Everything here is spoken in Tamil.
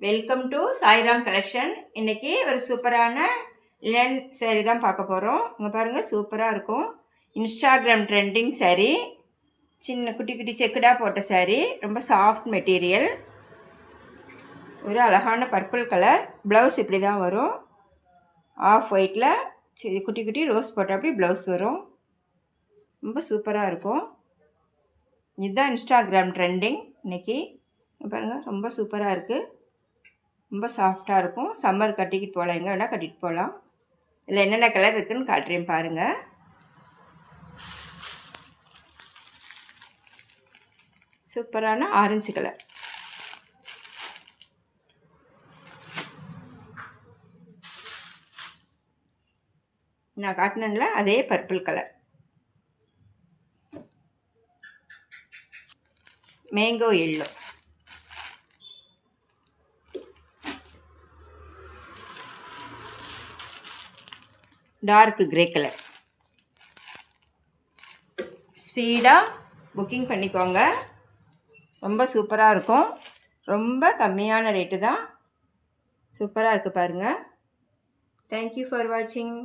Welcome to Sairam collection. இன்றைக்கி ஒரு சூப்பரான லினன் சேரீ தான் பார்க்க போகிறோம். இங்கே பாருங்கள், சூப்பராக இருக்கும். இன்ஸ்டாகிராம் ட்ரெண்டிங் சேரீ, சின்ன குட்டி குட்டி செக்குடாக போட்ட சேரீ, ரொம்ப சாஃப்ட் மெட்டீரியல். ஒரு அழகான பர்பிள் கலர். ப்ளவுஸ் இப்படி தான் வரும். ஆஃப் ஒயிட்டில் குட்டி குட்டி ரோஸ் போட்ட அப்படி ப்ளவுஸ் வரும். ரொம்ப சூப்பராக இருக்கும். இதுதான் இன்ஸ்டாகிராம் ட்ரெண்டிங் இன்றைக்கி. பாருங்கள், ரொம்ப சூப்பராக இருக்குது. ரொம்ப சாஃப்டாக இருக்கும். சம்மர் கட்டிக்கிட்டு போகலாம், எங்கே வேணால் கட்டிட்டு போகலாம். இதில் என்னென்ன கலர் இருக்குதுன்னு காட்டுறேன் பாருங்கள். சூப்பரான ஆரஞ்சு கலர், நான் காட்டினேன்ல அதே purple colour, mango yellow, dark grey colour. ஸ்பீடாக புக்கிங் பண்ணிக்கோங்க. ரொம்ப சூப்பராக இருக்கும். ரொம்ப கம்மியான ரேட்டு தான். சூப்பராக இருக்குது பாருங்கள். தேங்க்யூ ஃபார் வாட்சிங்.